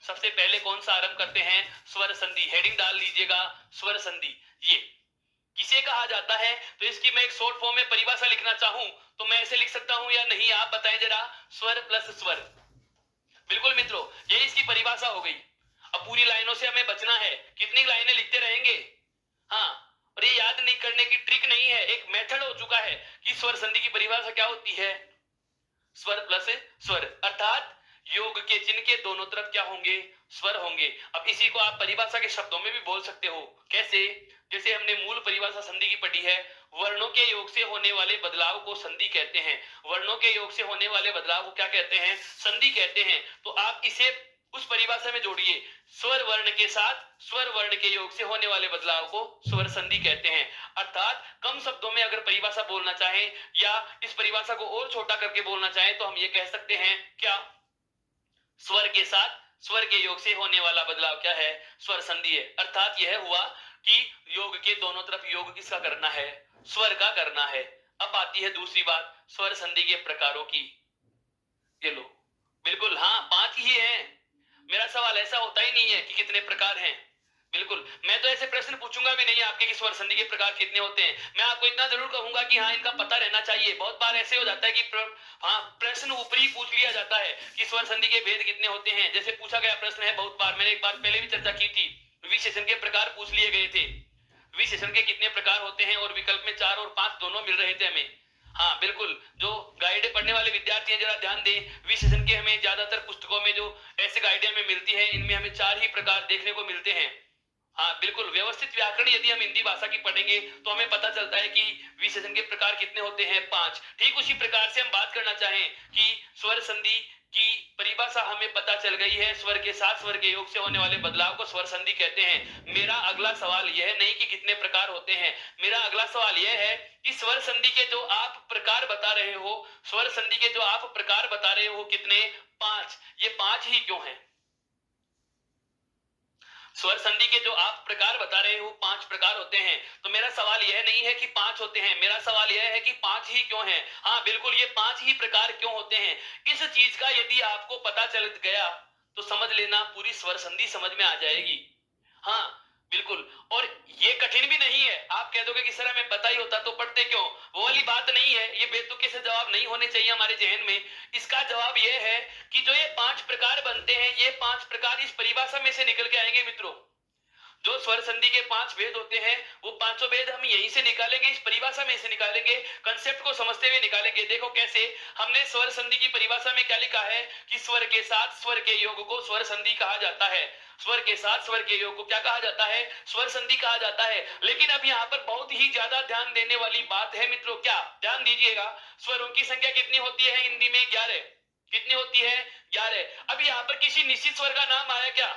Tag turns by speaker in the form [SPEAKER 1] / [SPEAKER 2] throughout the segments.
[SPEAKER 1] सबसे पहले कौन सा आरंभ करते हैं? स्वर संधि। हेडिंग डाल लीजिएगा, स्वर संधि। ये किसे कहा जाता है? तो इसकी मैं एक शॉर्ट फॉर्म में परिभाषा लिखना चाहूं तो मैं ऐसे लिख सकता हूं या नहीं, आप बताएं जरा। स्वर प्लस स्वर। बिल्कुल मित्रों, ये इसकी परिभाषा हो गई। अब पूरी लाइनों से हमें बचना है। कितनी लाइनें लिखते रहेंगे? हाँ, और ये याद नहीं करने की ट्रिक नहीं है, एक मेथड हो चुका है कि स्वर संधि की परिभाषा क्या होती है? स्वर प्लस स्वर, अर्थात योग के चिन्ह के दोनों तरफ क्या होंगे? स्वर होंगे। अब इसी को आप परिभाषा के शब्दों में भी बोल सकते हो। कैसे? जैसे हमने मूल परिभाषा संधि की पढ़ी है, वर्णों के योग से होने वाले बदलाव को संधि कहते हैं। वर्णों के योग से होने वाले बदलाव को क्या कहते हैं? संधि कहते हैं। तो आप इसे उस परिभाषा में जोड़िए, स्वर वर्ण के साथ स्वर वर्ण के योग से होने वाले बदलाव को स्वर संधि कहते हैं। अर्थात कम शब्दों में अगर परिभाषा बोलना चाहें या इस परिभाषा को और छोटा करके बोलना चाहें तो हम ये कह सकते हैं क्या? स्वर के साथ स्वर के योग से होने वाला बदलाव क्या है? स्वर संधि है। अर्थात यह हुआ कि योग के दोनों तरफ योग किसका करना है? स्वर का करना है। अब आती है दूसरी बात, स्वर संधि के प्रकारों की। ये लो, बिल्कुल हाँ, 5 ही हैं। मेरा सवाल ऐसा होता ही नहीं है कि कितने प्रकार हैं। बिल्कुल, मैं तो ऐसे प्रश्न पूछूंगा भी नहीं आपके कि स्वर संधि के प्रकार कितने होते हैं। मैं आपको इतना जरूर कहूंगा कि हाँ, इनका पता रहना चाहिए। बहुत बार ऐसे हो जाता है कि प्रश्न ऊपरी पूछ लिया जाता है कि स्वर संधि के भेद कितने होते हैं। जैसे पूछा गया प्रश्न है बहुत बार, मैंने एक बार पहले भी चर्चा की थी, विशेषण के प्रकार पूछ लिए गए थे। विशेषण के कितने प्रकार होते हैं और विकल्प में 4 और 5 दोनों मिल रहे थे हमें। हाँ बिल्कुल, जो गाइड पढ़ने वाले विद्यार्थी हैं जरा ध्यान दें, विशेषण के हमें ज्यादातर पुस्तकों में जो ऐसे गाइडें हमें मिलती है इनमें हमें 4 ही प्रकार देखने को मिलते हैं। हाँ बिल्कुल, व्यवस्थित व्याकरण यदि हम हिंदी भाषा की पढ़ेंगे तो हमें पता चलता है कि विशेषण के प्रकार कितने होते हैं? 5। ठीक उसी प्रकार से हम बात करना चाहें कि स्वर संधि की परिभाषा हमें पता चल गई है, स्वर के साथ स्वर के योग से होने वाले बदलाव को स्वर संधि कहते हैं। मेरा अगला सवाल यह नहीं कि कितने प्रकार होते हैं, मेरा अगला सवाल यह है कि स्वर संधि के जो आप प्रकार बता रहे हो, स्वर संधि के जो आप प्रकार बता रहे हो कितने? 5। ये 5 ही क्यों हैं? स्वर संधि के जो आप प्रकार बता रहे हो 5 प्रकार होते हैं, तो मेरा सवाल यह नहीं है कि 5 होते हैं, मेरा सवाल यह है कि 5 ही क्यों हैं? हाँ बिल्कुल, ये 5 ही प्रकार क्यों होते हैं? इस चीज का यदि आपको पता चल गया तो समझ लेना पूरी स्वर संधि समझ में आ जाएगी। हाँ बिल्कुल, और ये कठिन भी नहीं है। आप कह दोगे कि सर हमें पता ही होता तो पढ़ते क्यों? वो वाली बात नहीं है, ये बेतुके से जवाब नहीं होने चाहिए हमारे जहन में। इसका जवाब ये है कि जो ये 5 प्रकार बनते हैं, ये 5 प्रकार इस परिभाषा में से निकल के आएंगे मित्रों। जो स्वर संधि के 5 भेद होते हैं वो पांचों भेद हम यहीं से निकालेंगे, इस परिभाषा में से निकालेंगे, कंसेप्ट को समझते हुए निकालेंगे। देखो कैसे, हमने स्वर संधि की परिभाषा में क्या लिखा है कि स्वर के साथ स्वर के योग को स्वर संधि कहा जाता है। स्वर के साथ स्वर के योग को क्या कहा जाता है? स्वर संधि कहा जाता है। लेकिन अब यहाँ पर बहुत ही ज्यादा ध्यान देने वाली बात है मित्रों। क्या? ध्यान दीजिएगा, स्वरों की संख्या कितनी होती है हिंदी में? 11। कितनी होती है? 11। अब यहाँ पर किसी निश्चित स्वर का नाम आया क्या?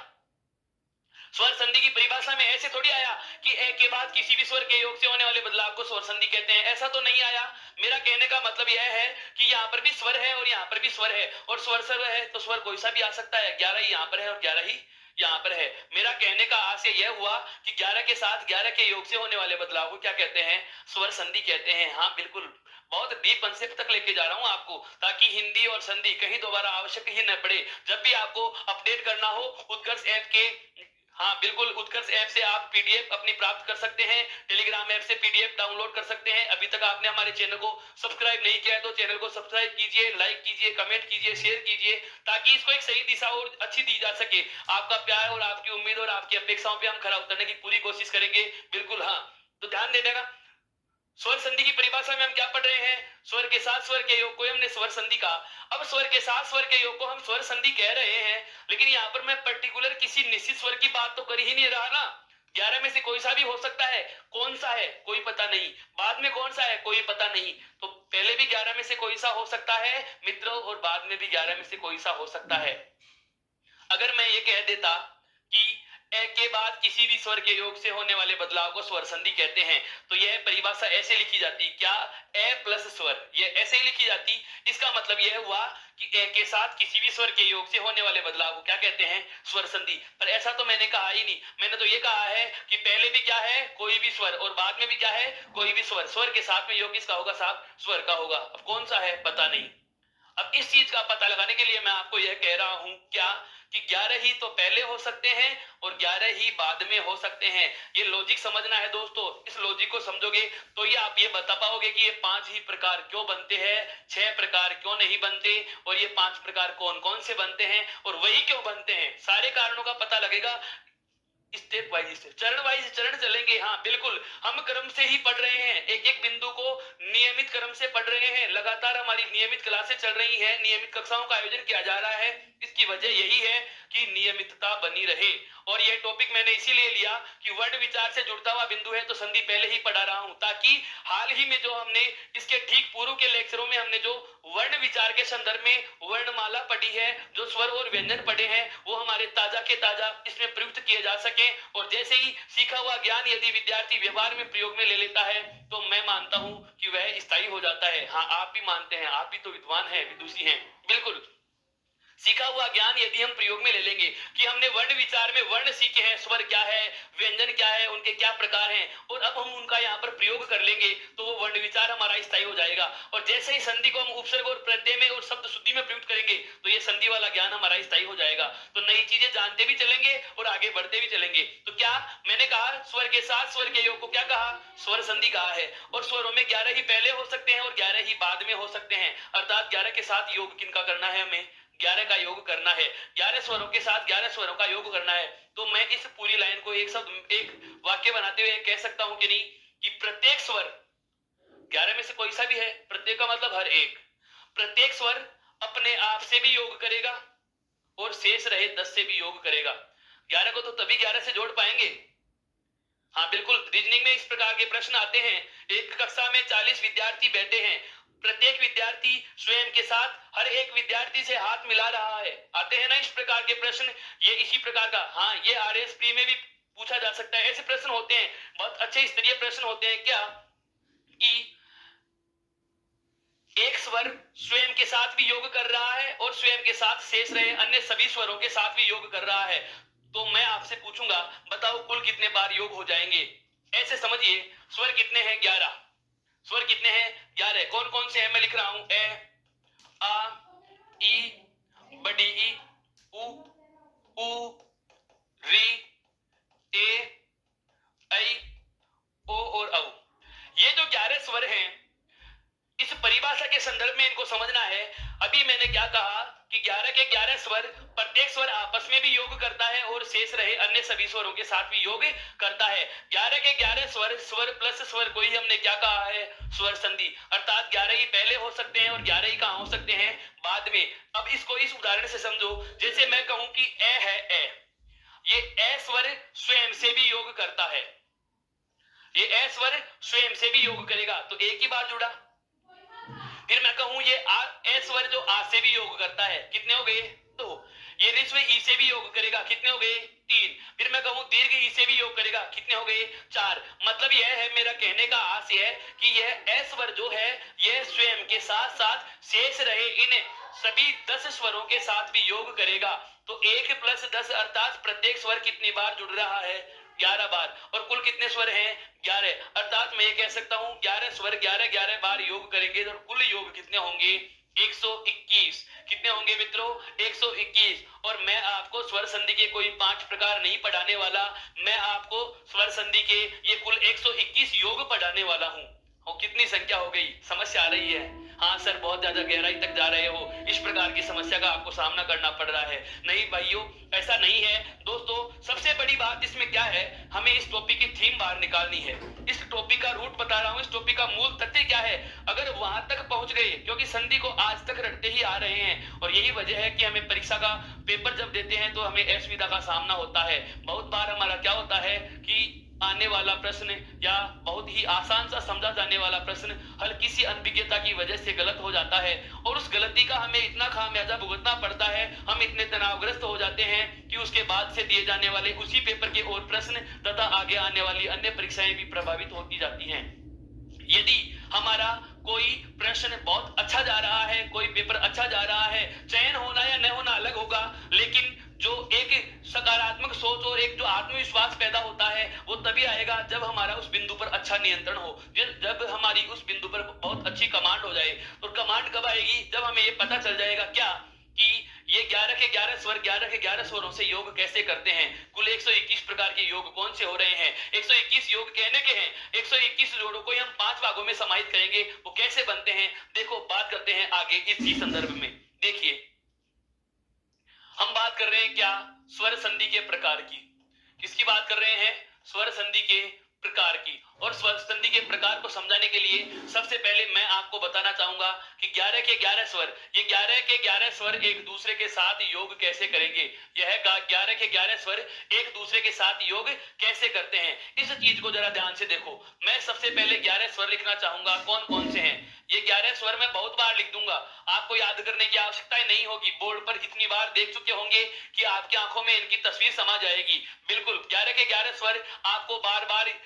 [SPEAKER 1] स्वर संधि की परिभाषा में ऐसे थोड़ी आया कि ए के बाद किसी भी स्वर के योग से होने वाले बदलाव को स्वर संधि कहते हैं, ऐसा तो नहीं आया। मेरा कहने का मतलब यह है कि यहाँ पर भी स्वर है और यहाँ पर भी स्वर है, और स्वर स्वर है तो स्वर कोई सा भी आ सकता है। 11 ही यहाँ पर है और 11 ही यहाँ पर है। मेरा कहने का आशय यह हुआ कि 11 के साथ 11 के योग से होने वाले बदलाव को क्या कहते हैं? स्वर संधि कहते हैं। हाँ बिल्कुल, बहुत डीप कंसेप्ट तक लेके जा रहा हूं आपको, ताकि हिंदी और संधि कहीं दोबारा आवश्यक ही न पड़े। जब भी आपको अपडेट करना हो उत्कर्ष ऐप के, हाँ बिल्कुल, उत्कर्ष ऐप से आप पीडीएफ अपनी प्राप्त कर सकते हैं, टेलीग्राम ऐप से पीडीएफ डाउनलोड कर सकते हैं। अभी तक आपने हमारे चैनल को सब्सक्राइब नहीं किया है तो चैनल को सब्सक्राइब कीजिए, लाइक कीजिए, कमेंट कीजिए, शेयर कीजिए, ताकि इसको एक सही दिशा और अच्छी दी जा सके। आपका प्यार और आपकी उम्मीद और आपकी अपेक्षाओं पे हम खरा उतरने की पूरी कोशिश करेंगे। बिल्कुल हाँ, तो ध्यान देने का। स्वर संधि की परिभाषा में हम क्या पढ़ रहे हैं? स्वर के साथ स्वर के योग को हमने स्वर संधि कहा। अब स्वर के साथ स्वर के योग को हम स्वर संधि कह रहे हैं, लेकिन यहाँ पर मैं पर्टिकुलर किसी निश्चित स्वर की बात तो कर ही नहीं रहा ना। 11 में से कोई सा भी हो सकता है, कौन सा है कोई पता नहीं, बाद में कौन सा है कोई पता नहीं। तो पहले भी 11 में से कोई सा हो सकता है मित्रों, और बाद में भी 11 में से कोई सा हो सकता है। अगर मैं ये कह देता कि ए के बाद किसी भी स्वर के योग से होने वाले बदलाव को स्वर संधि कहते हैं, तो यह परिभाषा ऐसे लिखी जाती, क्या? ए प्लस स्वर, ये ऐसे ही लिखी जाती। इसका मतलब यह हुआ कि ए के साथ किसी भी स्वर के योग से होने वाले बदलाव को क्या कहते हैं? स्वर संधि। पर ऐसा तो मैंने कहा ही नहीं, मैंने तो ये कहा है कि पहले भी क्या है? कोई भी स्वर, और बाद में भी क्या है? कोई भी स्वर। स्वर के साथ में योग किसका होगा साहब? स्वर का होगा। अब कौन सा है पता नहीं। अब इस चीज का पता लगाने के लिए मैं आपको यह कह रहा हूं क्या कि 11 ही तो पहले हो सकते हैं और 11 ही बाद में हो सकते हैं। ये लॉजिक समझना है दोस्तों। इस लॉजिक को समझोगे तो ही आप ये बता पाओगे कि ये 5 ही प्रकार क्यों बनते हैं, 6 प्रकार क्यों नहीं बनते, और ये 5 प्रकार कौन कौन से बनते हैं और वही क्यों बनते हैं। सारे कारणों का पता लगेगा। स्टेप वाइज चरण वाइज चरण चलेंगे। हाँ बिल्कुल, हम क्रम से ही पढ़ रहे हैं, एक एक बिंदु को नियमित क्रम से पढ़ रहे हैं। लगातार हमारी नियमित क्लासें चल रही हैं, नियमित कक्षाओं का आयोजन किया जा रहा है। इसकी वजह यही है कि नियमितता बनी रहे। और यह टॉपिक मैंने इसीलिए लिया कि वर्ण विचार से जुड़ता हुआ बिंदु है, तो संधि पहले ही पढ़ा रहा हूं, ताकि हाल ही में जो हमने इसके ठीक पूर्व के लेक्चरों में हमने जो वर्ण विचार के संदर्भ में वर्णमाला पढ़ी है, जो स्वर और व्यंजन पढ़े हैं, वो हमारे ताजा के ताजा इसमें प्रयुक्त किए जा सके। और जैसे ही सीखा हुआ ज्ञान यदि विद्यार्थी व्यवहार में प्रयोग में ले लेता है तो मैं मानता हूं कि वह स्थायी हो जाता है। हाँ आप भी मानते हैं, आप भी तो विद्वान हैं, विदुषी हैं। बिल्कुल, सीखा हुआ ज्ञान यदि हम प्रयोग में ले लेंगे कि हमने वर्ण विचार में वर्ण सीखे हैं, स्वर क्या है, व्यंजन क्या है, उनके क्या प्रकार हैं, और अब हम उनका यहाँ पर प्रयोग कर लेंगे तो वो वर्ण विचार हमारा स्थायी हो जाएगा। और जैसे ही संधि को हम उपसर्ग और प्रत्यय में और शब्द शुद्धि में प्रयुक्त करेंगे तो ये संधि वाला ज्ञान हमारा स्थायी हो जाएगा। तो नई चीजें जानते भी चलेंगे और आगे बढ़ते भी चलेंगे। तो क्या मैंने कहा, स्वर के साथ स्वर के योग को क्या कहा, स्वर संधि कहा है। और स्वरों में 11 ही पहले हो सकते हैं और 11 ही बाद में हो सकते हैं। अर्थात 11 के साथ योग किनका करना है, हमें 11 का योग करना है। 11 स्वरों के साथ 11 स्वरों का योग करना है। तो मैं इस पूरी लाइन को एक शब्द एक वाक्य बनाते हुए कह सकता हूं कि नहीं, कि प्रत्येक स्वर 11 में से कोई सा भी है, प्रत्येक का मतलब हर एक, प्रत्येक स्वर अपने आप से भी योग करेगा और शेष रहे 10 से भी योग करेगा। 11 को तो तभी 11 से जोड़ पाएंगे। हाँ बिल्कुल, रीजनिंग में इस प्रकार के प्रश्न आते हैं। एक कक्षा में 40 विद्यार्थी बैठे हैं, प्रत्येक विद्यार्थी स्वयं के साथ हर एक विद्यार्थी से हाथ मिला रहा है। आते हैं ना इस प्रकार के प्रश्न, ये इसी प्रकार का। हाँ, ये आरएस प्री में भी पूछा जा सकता है। ऐसे प्रश्न होते हैं, बहुत अच्छे स्तरीय प्रश्न होते हैं। क्या कि एक स्वर स्वयं के साथ भी योग कर रहा है और स्वयं के साथ शेष रहे अन्य सभी स्वरों के साथ भी योग कर रहा है। तो मैं आपसे पूछूंगा, बताओ कुल कितने बार योग हो जाएंगे। ऐसे समझिए, स्वर कितने हैं, 11। स्वर कितने हैं, 11। कौन कौन से हैं, मैं लिख रहा हूं, ए, आ, ई, बड़ी ई, उ, री, ए, ऐ, ओ और औ। ये जो 11 स्वर हैं, इस परिभाषा के संदर्भ में इनको समझना है। अभी मैंने क्या कहा कि 11 के 11 स्वर, प्रत्येक स्वर आपस में भी योग करता है और शेष रहे अन्य सभी स्वरों के साथ भी योग करता है। 11 के 11 स्वर, स्वर प्लस स्वर को ही हमने क्या कहा है, स्वर संधि। अर्थात 11 ही पहले हो सकते हैं और 11 ही कहां हो सकते हैं, बाद में। अब इसको इस उदाहरण से समझो। जैसे मैं कहूं कि ए है, ए, ये ए स्वर स्वयं से भी योग करता है, ये ए स्वर स्वयं से भी योग करेगा, तो एक ही बार जुड़ा। फिर मैं कहूं ये आ, ए स्वर जो आ से भी योग करता है, कितने हो गए, 2। ये ऋस्व ई से भी योग करेगा, कितने हो गए, 3। फिर मैं कहूं दीर्घ ई से भी योग करेगा, कितने हो गए, 4। मतलब यह है, मेरा कहने का आशय है कि यह ए स्वर जो है, यह स्वयं के साथ साथ शेष रहे इन सभी 10 स्वरों के साथ भी योग करेगा। तो 1 + 10 अर्थात प्रत्येक स्वर कितनी बार जुड़ रहा है, 11 बार। और कुल कितने स्वर हैं, 11। अर्थात मैं ये कह सकता हूं 11 स्वर 11 बार योग करेंगे तो कुल योग कितने होंगे, 121। कितने होंगे मित्रों, 121। और मैं आपको स्वर संधि के कोई 5 प्रकार नहीं पढ़ाने वाला, मैं आपको स्वर संधि के ये कुल 121 योग पढ़ाने वाला हूं। और कितनी संख्या हो गई, समस्या आ रही है। हाँ सर, बहुत ज्यादा गहराई तक जा रहे हो, इस प्रकार की समस्या का आपको सामना करना पड़ रहा है। नहीं भाइयों, ऐसा नहीं है दोस्तों। सबसे बड़ी बात इसमें क्या है, हमें इस टॉपिक की थीम बाहर निकालनी है। इस टॉपिक का रूट बता रहा हूं, इस टॉपिक का मूल तथ्य क्या है। अगर वहां तक पहुंच गए, क्योंकि संधि को आज तक रटते ही आ रहे हैं, और यही वजह है कि हमें परीक्षा का पेपर जब देते हैं तो हमें असुविधा का सामना होता है। बहुत बार हमारा क्या होता है कि आने वाला प्रश्न या बहुत ही आसान सा समझा जाने वाला प्रश्न हल्की सी अनभिज्ञता की वजह से गलत हो जाता है, और उस गलती का हमें इतना खामियाजा भुगतना पड़ता है, हम इतने तनावग्रस्त हो जाते हैं कि उसके बाद से दिए जाने वाले उसी पेपर के और प्रश्न तथा आगे आने वाली अन्य परीक्षाएं भी प्रभावित होती जाती हैं। यदि हमारा कोई प्रश्न बहुत अच्छा जा रहा है, कोई पेपर अच्छा जा रहा है, चयन होना या न होना अलग होगा, लेकिन जो एक सकारात्मक सोच और एक जो आत्मविश्वास पैदा होता है वो तभी आएगा जब हमारा उस बिंदु पर अच्छा नियंत्रण हो, जब हमारी उस बिंदु पर बहुत अच्छी कमांड हो जाए। और कमांड कब आएगी, जब हमें ये पता चल जाएगा क्या कि ये 11 के 11 स्वर 11 के 11 स्वरों से योग कैसे करते हैं, कुल 121 प्रकार के योग कौन से हो रहे हैं, 121 योग कहने के हैं, 121 जोड़ों को हम 5 भागों में समाहित करेंगे, वो कैसे बनते हैं, देखो बात करते हैं आगे इसी संदर्भ में। देखिए हम बात कर रहे हैं क्या, स्वर संधि के प्रकार की। किसकी बात कर रहे हैं, स्वर संधि के प्रकार की। और स्वर संधि के प्रकार को समझाने के लिए सबसे पहले मैं आपको बताना चाहूंगा कि 11 के 11 स्वर, ये 11 के 11 स्वर एक दूसरे के साथ योग कैसे करेंगे, यह 11 के 11 स्वर एक दूसरे के साथ योग कैसे करते हैं, इस चीज को जरा ध्यान से देखो। मैं सबसे पहले 11 स्वर लिखना चाहूंगा, कौन कौन से हैं ये 11 स्वर मैं बहुत बार लिख दूंगा, आपको याद करने की आवश्यकता नहीं होगी, बोर्ड पर इतनी बार देख चुके होंगे कि आपकी आंखों में इनकी तस्वीर समा जाएगी। बिल्कुल 11 के 11 स्वर आपको बार बार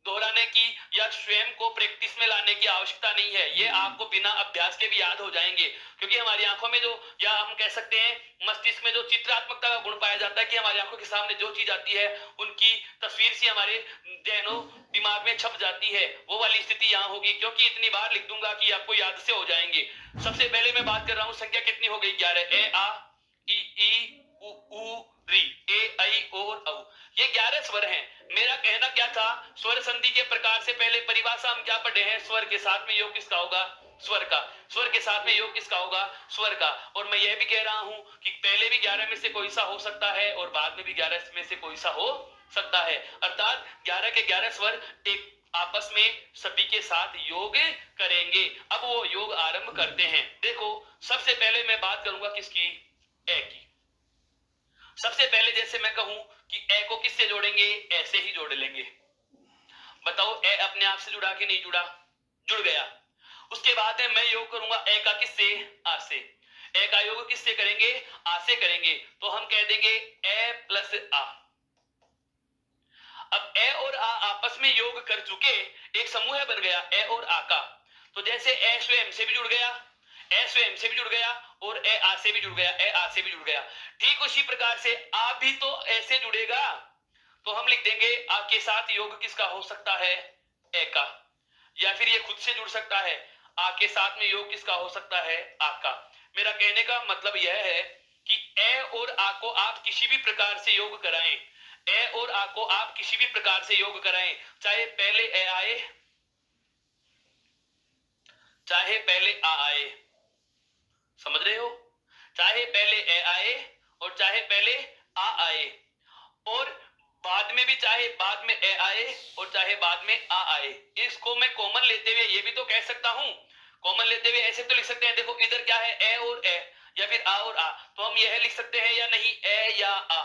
[SPEAKER 1] दोहराने की या स्वयं को प्रैक्टिस में लाने की आवश्यकता नहीं है, ये आपको बिना अभ्यास के भी याद हो जाएंगे, क्योंकि हमारी आंखों में जो, या हम कह सकते हैं मस्तिष्क में जो चित्रात्मकता का गुण पाया जाता है कि हमारी आंखों के सामने जो चीज आती है उनकी तस्वीर सी हमारे जहनों दिमाग में छप जाती है, वो वाली स्थिति यहाँ होगी, क्योंकि इतनी बार लिख दूंगा कि आपको याद से हो जाएंगे। सबसे पहले मैं बात कर रहा हूँ, संख्या कितनी हो गई, 11, ए आ ई उ री, ए आई ओ और औ, ये 11 स्वर हैं। मेरा कहना क्या था, स्वर संधि के प्रकार से पहले परिभाषा हम क्या पढ़े हैं, स्वर के साथ में योग किसका होगा, स्वर का, स्वर के साथ में योग किसका होगा, स्वर का। और मैं यह भी कह रहा हूं कि पहले भी 11 में से कोई सा हो सकता है और बाद में भी 11 में से कोई सा हो सकता है, अर्थात 11 के 11 स्वर एक आपस में सभी के साथ योग करेंगे। अब वो योग आरंभ करते हैं। देखो सबसे पहले मैं बात करूंगा किसकी, ए की। सबसे पहले जैसे मैं कहूं कि ए को किससे जोड़ेंगे, ऐसे ही जोड़ लेंगे। बताओ ए अपने आप से जुड़ा कि नहीं जुड़ा, जुड़ गया। उसके बाद मैं योग करूंगा ए का किससे, आ से। ए का योग किससे करेंगे, आ से करेंगे, तो हम कह देंगे ए प्लस आ। अब ए और आ आपस में योग कर चुके, एक समूह बन गया ए और आ का। तो जैसे ए स्वयं से भी जुड़ गया, ए स्वयं से भी जुड़ गया और ए आ से भी जुड़ गया, ए आ से भी जुड़ गया, ठीक उसी प्रकार से आ भी तो ऐसे जुड़ेगा, तो हम लिख देंगे आ के साथ योग किसका हो सकता है, ए का, या फिर ये खुद से जुड़ सकता है, आ के साथ में योग किसका हो सकता है, आ का। मेरा कहने का मतलब यह है कि ए और आ को आप किसी भी प्रकार से योग कराएं, ए और आ को आप किसी भी प्रकार से योग कराएं, चाहे पहले ए आए चाहे पहले आ आए, समझ रहे हो, चाहे पहले ए आए और चाहे पहले आ आए, और बाद में भी चाहे बाद में ए आए और चाहे बाद में आ आए। इसको मैं कॉमन लेते हुए ये भी तो कह सकता हूं, कॉमन लेते हुए ऐसे तो लिख सकते हैं, देखो इधर क्या है, ए और ए या फिर आ और आ, तो हम यह लिख सकते हैं या नहीं, ए या आ,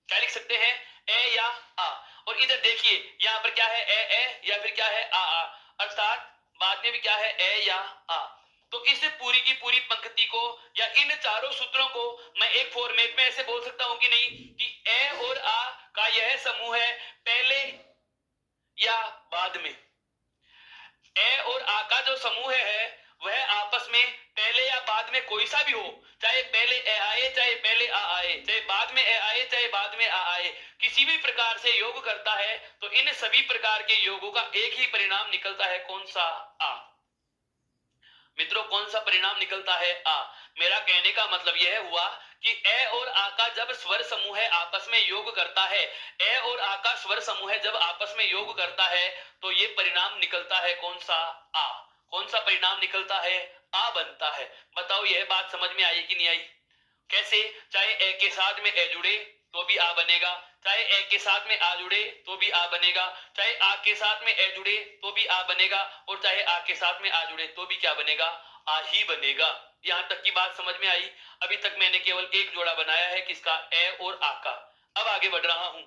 [SPEAKER 1] क्या लिख सकते हैं, ए या आ। और इधर देखिए यहां पर क्या है, ए या फिर क्या है, आ, अर्थात बाद में भी क्या है, ए या आ। तो इस पूरी की पूरी पंक्ति को या इन चारों सूत्रों को मैं एक फॉर्मेट में ऐसे बोल सकता हूं कि नहीं, कि ए और आ का यह समूह है पहले या बाद में। ए और आ का जो समूह है वह आपस में पहले या बाद में कोई सा भी हो, चाहे पहले ए आए चाहे पहले आ आए, चाहे बाद में ए आए चाहे बाद में आ आए, किसी भी प्रकार से योग करता है तो इन सभी प्रकार के योगों का एक ही परिणाम निकलता है, कौन सा, आ। मित्रों कौन सा परिणाम निकलता है, आ। मेरा कहने का मतलब यह हुआ कि ए और आ का जब स्वर समूह आपस में योग करता है, ए और आ का स्वर समूह जब आपस में योग करता है तो ये परिणाम निकलता है कौन सा, आ। कौन सा परिणाम निकलता है, आ बनता है। बताओ यह बात समझ में आई कि नहीं आई, कैसे, चाहे ए के साथ में ए जुड़े तो भी आ बनेगा, चाहे ए के साथ में आ जुड़े तो भी आ बनेगा, चाहे आ के साथ में ए जुड़े तो भी आ बनेगा, और चाहे आ के साथ में आ जुड़े तो भी क्या बनेगा, आ ही बनेगा। यहां तक की बात समझ में आई। अभी तक मैंने केवल एक जोड़ा बनाया है किसका, ए और आ का। अब आगे बढ़ रहा हूं।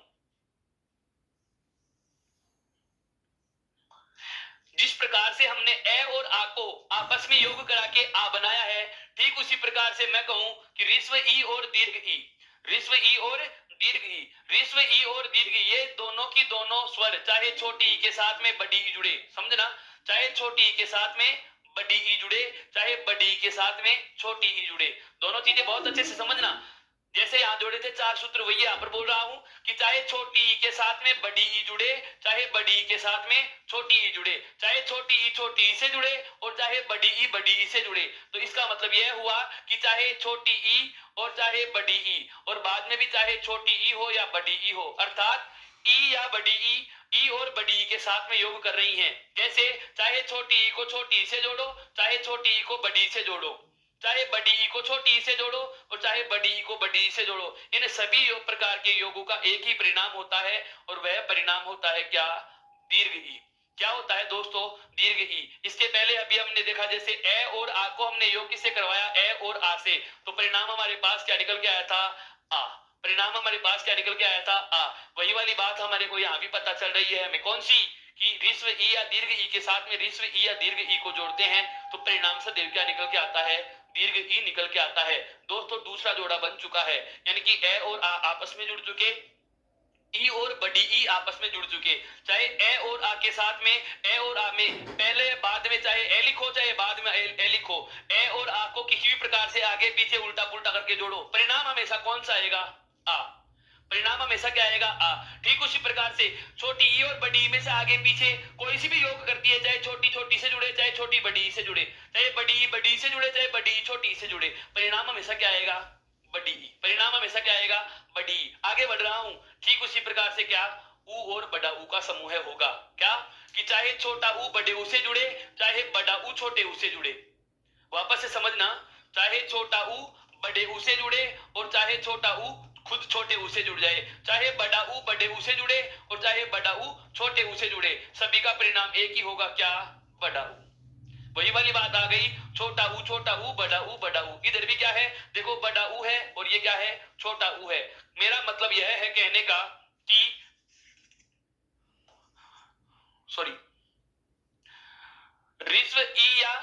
[SPEAKER 1] जिस प्रकार से हमने ए और आ को आपस में योग करा के आ बनाया है, ठीक उसी प्रकार से मैं कहूं कि ऋस्व ई और दीर्घ ई, ऋस्व ई और दीर्घ ई, ऋस्व ई और दीर्घ ई, ये दोनों की दोनों स्वर चाहे छोटी ई के साथ में बड़ी ई जुड़े, समझना, चाहे छोटी ई के साथ में बड़ी ई जुड़े, चाहे बड़ी ई के साथ में छोटी ई जुड़े, दोनों चीजें बहुत अच्छे से समझना। जैसे यहां जोड़े थे चार सूत्र, वही यहां पर बोल रहा हूं कि चाहे छोटी ई के साथ में बड़ी ई जुड़े, चाहे बड़ी ई के साथ में छोटी ई जुड़े, चाहे छोटी ई से जुड़े और चाहे बड़ी ई से जुड़े। तो इसका मतलब यह हुआ कि चाहे छोटी ई और चाहे बड़ी ई, और बाद में भी चाहे छोटी ई हो या बड़ी ई हो, अर्थात ई या बड़ी ई और बड़ी ई के साथ में योग कर रही हैं। कैसे? चाहे छोटी ई को छोटी ई से जोड़ो, चाहे छोटी ई को बड़ी ई से जोड़ो, चाहे बड़ी ई को छोटी ई से जोड़ो और चाहे बड़ी ई को बड़ी ई से जोड़ो। इन सभी योग प्रकार के योगों का एक ही परिणाम होता है और वह परिणाम होता है क्या? दीर्घ ई। क्या होता है दोस्तों? दीर्घ ई। इसके पहले अभी हमने देखा जैसे ए और आ को हमने योग किससे करवाया? ए और आ से। तो परिणाम हमारे पास क्या निकल के आया था? आ। परिणाम हमारे पास क्या निकल के आया था? आ। वही वाली बात हमारे को यहाँ भी पता चल रही है हमें, कौन सी? कि ऋस्व ई या दीर्घ ई के साथ में ऋस्व ई या दीर्घ ई को जोड़ते हैं तो परिणाम सदैव क्या निकल के आता है? दीर्घ ई निकल के आता है। दोस्तों दूसरा जोड़ा बन चुका है, यानी कि ए और आ आपस में जुड़ चुके, ई और बड़ी ई आपस में जुड़ चुके। चाहे ए और आ के साथ में, ए और आ में पहले बाद में चाहे ए लिखो चाहे बाद में ए लिखो, ए और आ को किसी भी प्रकार से आगे पीछे उल्टा पुल्टा करके जोड़ो, परिणाम हमेशा कौन सा आएगा? आ। परिणाम हमेशा क्या आएगा? आ। ठीक उसी प्रकार से छोटी ई और बड़ी ई में से आगे पीछे कोई सी भी योग करती है, चाहे छोटी छोटी से जुड़े चाहे छोटी बड़ी से जुड़े, चाहे बड़ी से जुड़े चाहे बड़ी छोटी से जुड़े, परिणाम हमेशा क्या आएगा? बड़ी। परिणाम हमेशा क्या आएगा? बड़ी। आगे बढ़ रहा हूं, ठीक उसी प्रकार से क्या? ऊ और बड़ा ऊ का समूह होगा। क्या? कि चाहे छोटा ऊ बड़े ऊ से जुड़े, चाहे बड़ा ऊ छोटे ऊ से जुड़े। वापस से समझना, चाहे छोटा ऊ बड़े ऊ से जुड़े और चाहे छोटा ऊ खुद छोटे ऊ से जुड़ जाए, चाहे बड़ा ऊ बड़े ऊ से जुड़े और चाहे बड़ा ऊ छोटे ऊ से जुड़े, सभी का परिणाम एक ही होगा। क्या? बड़ा ऊ। वही वाली बात आ गई, छोटा ऊ बड़ा ऊ। इधर भी क्या है? देखो बड़ा ऊ है और ये क्या है? छोटा ऊ है। मेरा मतलब यह है कहने का कि सॉरी ऋस्व ई या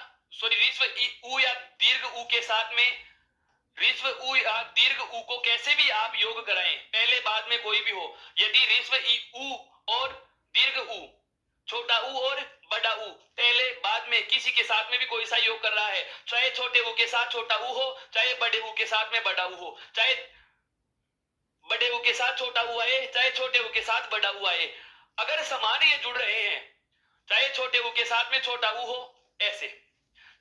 [SPEAKER 1] ऋस्व ई ऊ या दीर्घ ऊ के साथ में ऋस्व ऊ या दीर्घ ऊ को कैसे भी आप योग कराएं, पहले बाद में कोई भी हो, यदि ऋस्व ई ऊ और दीर्घ ऊ, छोटा ऊ और बड़ा ऊ पहले बाद में किसी के साथ में भी कोई सा योग कर रहा है, चाहे छोटे ऊ के साथ छोटा ऊ हो, चाहे बड़े ऊ के साथ में बड़ा ऊ हो, चाहे बड़े ऊ के साथ छोटा ऊ आए, चाहे छोटे ऊ के साथ बड़ा ऊ आए, अगर समान ये जुड़ रहे हैं, चाहे छोटे ऊ के साथ में छोटा ऊ हो ऐसे,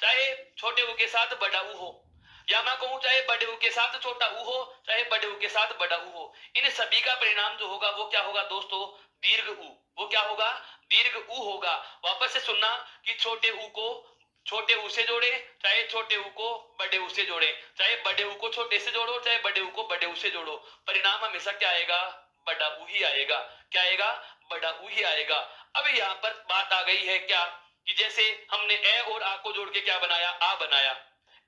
[SPEAKER 1] चाहे छोटे ऊ के साथ बड़ा ऊ हो, या मैं कहूं चाहे बड़े ऊ के साथ छोटा ऊ हो, चाहे बड़े ऊ के साथ बड़ा ऊ हो, इन सभी का परिणाम जो होगा वो क्या होगा दोस्तों? दीर्घ ऊ। वो क्या होगा? दीर्घ ऊ होगा। वापस से सुनना कि छोटे ऊ को छोटे ऊ से जोड़े, चाहे छोटे ऊ को बड़े ऊ से जोड़े, चाहे बड़े ऊ को छोटे से जोड़ो, चाहे बड़े ऊ को बड़े ऊ से जोड़ो, परिणाम हमेशा क्या आएगा? बड़ा ऊ ही आएगा। क्या आएगा? बड़ा ऊ ही आएगा। अब यहाँ पर बात आ गई है क्या कि जैसे हमने ए और आ को जोड़ के क्या बनाया? आ बनाया।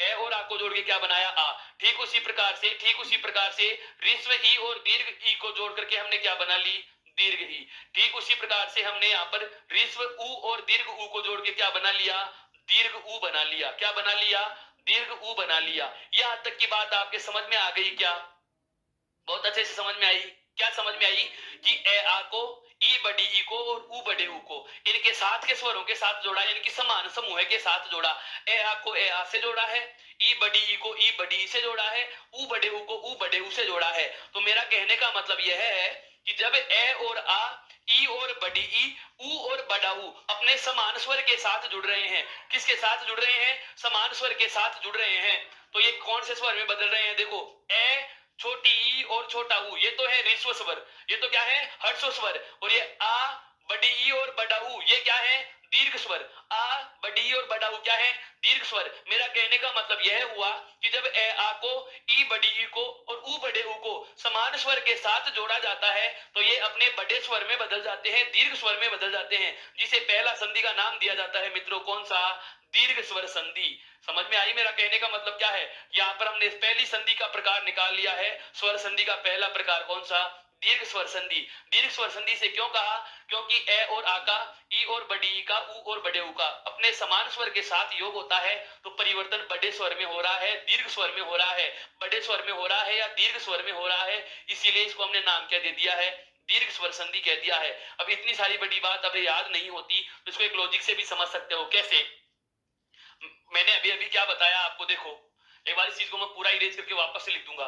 [SPEAKER 1] ए और आ को जोड़ के क्या बनाया? आ। ठीक उसी प्रकार से ऋस्व ई और दीर्घ ई को जोड़ करके हमने क्या बना ली? दीर्घ ई। ठीक उसी प्रकार से हमने यहाँ पर ऋस्व ऊ और दीर्घ ऊ को जोड़ के क्या बना लिया? दीर्घ ऊ बना लिया। क्या बना लिया? दीर्घ ऊ बना लिया। यहां तक की बात आपके समझ में आ गई क्या? बहुत अच्छे से समझ में आई। क्या समझ में आई? कि ए आ को, ई बड़ी ई को और ऊ बड़े ऊ को इनके साथ के स्वरों के साथ जोड़ा, इनकी समान समूह के साथ जोड़ा। ए आ को ए आ से जोड़ा है, ई बड़ी ई को ई बड़ी ई से जोड़ा है, ऊ बड़े ऊ को ऊ बड़े ऊ से जोड़ा है। तो मेरा कहने का मतलब यह है कि जब ए और आ, ई और बड़ी ई, ऊ और बड़ा ऊ अपने समान स्वर के साथ जुड़ रहे हैं, किसके साथ जुड़ रहे हैं? समान स्वर के साथ जुड़ रहे हैं। तो ये कौन से स्वर में बदल रहे हैं? देखो, ए, छोटी ई और छोटा ऊ, ये तो है ऋस्व स्वर, ये तो क्या है? हर्षस्व स्वर। और ये आ, बड़ी ई और बड़ा ऊ, ये क्या है? दीर्घ स्वर। आ, बड़ी ई और बड़ा ऊ क्या है? दीर्घ स्वर। मेरा कहने का मतलब यह हुआ कि जब ए आ को, ई बड़ी ई को और ऊ बड़े ऊ को समान स्वर के साथ जोड़ा जाता है तो ये अपने बड़े स्वर में बदल जाते हैं, दीर्घ स्वर में बदल जाते हैं, जिसे पहला संधि का नाम दिया जाता है मित्रों, कौन सा? दीर्घ स्वर संधि। समझ में आई? मेरा कहने का मतलब क्या है? यहाँ पर हमने पहली संधि का प्रकार निकाल लिया है। स्वर संधि का पहला प्रकार कौन सा? दीर्घ स्वर संधि। दीर्घ स्वर संधि से क्यों कहा? क्योंकि ए और आ का, ई और बड़ी ई का, ऊ और बड़े ऊ का अपने समान स्वर के साथ योग होता है तो परिवर्तन बड़े स्वर में हो रहा है, दीर्घ स्वर में हो रहा है, बड़े स्वर में हो रहा है या दीर्घ स्वर में हो रहा है, इसीलिए इसको हमने नाम क्या दे दिया है? दीर्घ स्वर संधि कह दिया है। अब इतनी सारी बड़ी बात अब याद नहीं होती तो इसको एक लॉजिक से भी समझ सकते हो। कैसे? मैंने अभी अभी क्या बताया आपको, देखो एक बार इस चीज को मैं पूरा इरेज करके वापस से लिख दूंगा।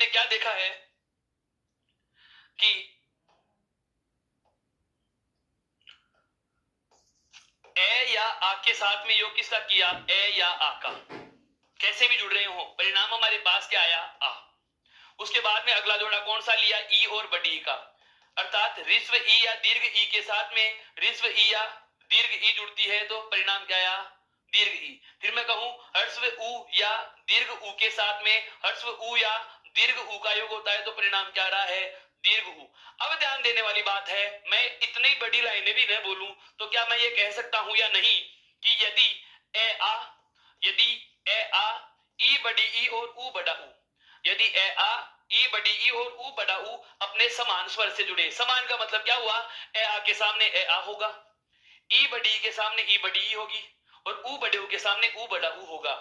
[SPEAKER 1] हमने क्या देखा है कि ए या आ के साथ में योग किसका किया, ए या आ का, कैसे भी जुड़ रहे हो, परिणाम हमारे पास क्या आया, आ। उसके बाद में अगला जोड़ा कौन सा लिया, ई और बड़ी का, अर्थात ऋस्व ई या दीर्घ ई के साथ में ऋस्व ई या दीर्घ ई जुड़ती है तो परिणाम क्या आया, दीर्घ ई। फिर मैं कहूं हर्स्व उ या दीर्घ उ के साथ में हर्स्व उ या दीर्घ उ का योग होता है तो परिणाम क्या रहा है, दीर्घ उ। अब ध्यान देने वाली बात है, मैं इतनी बड़ी लाइनें भी न बोलूं तो क्या मैं ये कह सकता हूं या नहीं कि यदि ए आ, यदि ए आ ई बड़ी ई और उ बड़ा उ, यदि ए आ ई बड़ी ई और उ बड़ा उ अपने समान स्वर से जुड़े, समान का मतलब क्या हुआ, ए आ के सामने ए आ होगा, ई बड़ी के सामने ई बड़ी ई होगी और उ बड़े उ के सामने उ बड़ा उ होगा।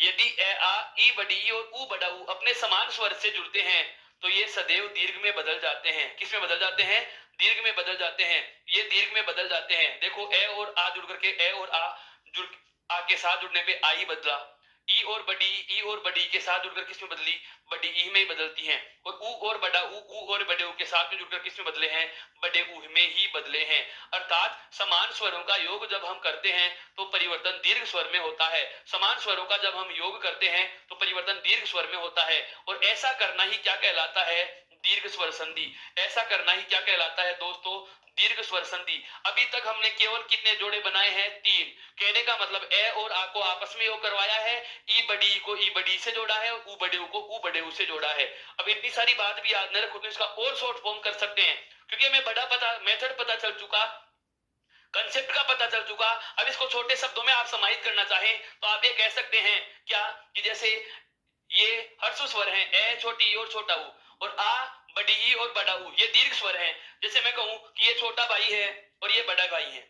[SPEAKER 1] यदि ए आ ई बड़ी ई और उ बड़ा उ अपने समान स्वर से जुड़ते हैं तो ये सदैव दीर्घ में बदल जाते हैं। किस में बदल जाते हैं, दीर्घ में बदल जाते हैं, ये दीर्घ में बदल जाते हैं। देखो ए और आ जुड़ करके, ए और आ जुड़, आ के साथ जुड़ने पे आ ही बदला, ई और बड़ी के साथ जुड़कर किस में बदली, बड़ी ई में ही बदलती हैं, और उ और बड़ा उ और बड़े उ के साथ में जुड़कर किस में बदले हैं, बड़े उ में ही बदले हैं। अर्थात समान स्वरों का योग जब हम करते हैं तो परिवर्तन दीर्घ स्वर में होता है, समान स्वरों का जब हम योग करते हैं तो परिवर्तन दीर्घ स्वर में होता है। और ऐसा करना ही क्या कहलाता है, दीर्घ स्वर संधि। ऐसा करना ही क्या कहलाता है दोस्तों, दीर्घ स्वर संधि। अभी तक हमने केवल कितने जोड़े बनाए हैं, 3। कहने का मतलब ए और आ को आपस में योग करवाया है, ई बड़ी को ई बड़ी से जोड़ा है, उ बड़े को उ बड़े से जोड़ा है। अब इतनी सारी बात भी याद न रखो तो इसका और शॉर्ट फॉर्म कर सकते हैं, क्योंकि हमें बड़ा पता, मेथड पता चल चुका, कंसेप्ट का पता चल चुका। अब इसको छोटे शब्दों में आप समाहित करना चाहें तो आप ये कह सकते हैं क्या, कि जैसे ये हर्ष स्वर है, ए छोटी ई और छोटा ऊ, और आ बड़ी ई और बड़ा ऊ, ये दीर्घ स्वर है। जैसे मैं कहूं कि ये छोटा भाई है और ये बड़ा भाई है,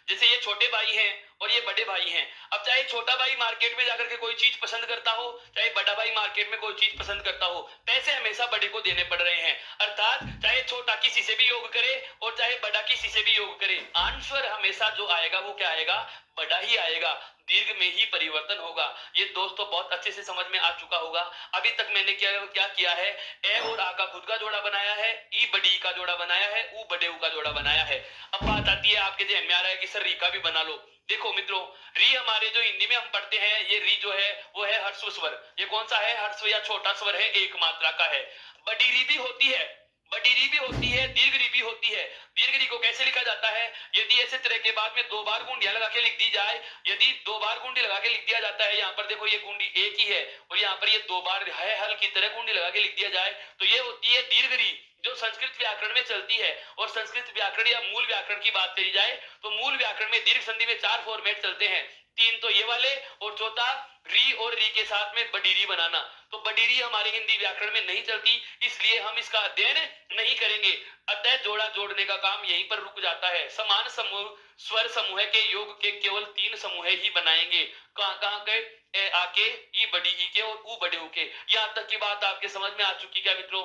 [SPEAKER 1] जैसे ये छोटे भाई हैं और ये बड़े भाई हैं। अब चाहे छोटा भाई मार्केट में जाकर के कोई चीज पसंद करता हो, चाहे बड़ा भाई मार्केट में कोई चीज पसंद करता हो, पैसे हमेशा बड़े को देने पड़ रहे हैं। अर्थात चाहे छोटा किसी से भी योग करे और चाहे बड़ा किसी से भी योग करे, आंसर हमेशा जो आएगा वो क्या आएगा, बड़ा ही आएगा, दीर्घ में ही परिवर्तन होगा। ये दोस्तों बहुत अच्छे से समझ में आ चुका होगा। अभी तक मैंने क्या किया है, ए और आ का खुद का जोड़ा बनाया है, ई बड़ी का जोड़ा बनाया है, उ बड़े का जोड़ा बनाया है। अब बात आती है आपके ध्यान में आ रहा है कि सर री का भी बना लो। देखो मित्रों, री हमारे जो हिंदी में हम पढ़ते हैं, ये री जो है वो है हर्स्व स्वर। ये कौन सा है, हर्स्व या छोटा स्वर है, एक मात्रा का है। बड़ी री भी होती है, बड़ी री भी होती है, दीर्घ री भी होती है। दीर्घ री को कैसे लिखा जाता है, यदि ऐसे तरह के बाद में 2 बार गुंडियां लगा के लिख दी जाए, यदि 2 बार गुंडी लगा के लिख दिया जाता है, यहाँ पर देखो ये गुंडी एक ही है और यहाँ पर ये 2 बार है, हल की तरह गुंडी लगा के लिख दिया जाए तो ये होती है दीर्घ री, जो संस्कृत व्याकरण में चलती है। और संस्कृत व्याकरण या मूल व्याकरण की बात करी जाए तो मूल व्याकरण में दीर्घ संधि में 4 फॉर्मेट चलते हैं, 3 तो ये वाले और चौथा री और री के साथ में बड़ी री बनाना। तो बड़ी री हमारे हिंदी व्याकरण में नहीं चलती, इसलिए हम इसका अध्ययन नहीं करेंगे। अतः जोड़ा जोड़ने का काम यहीं पर रुक जाता है। समान समूह स्वर समूह के योग के केवल 3 समूह ही बनाएंगे। कहां के, ए आ के, ई बड़ी ई के और उ बड़े उ के। यहां तक की बात आपके समझ में आ चुकी क्या मित्रों,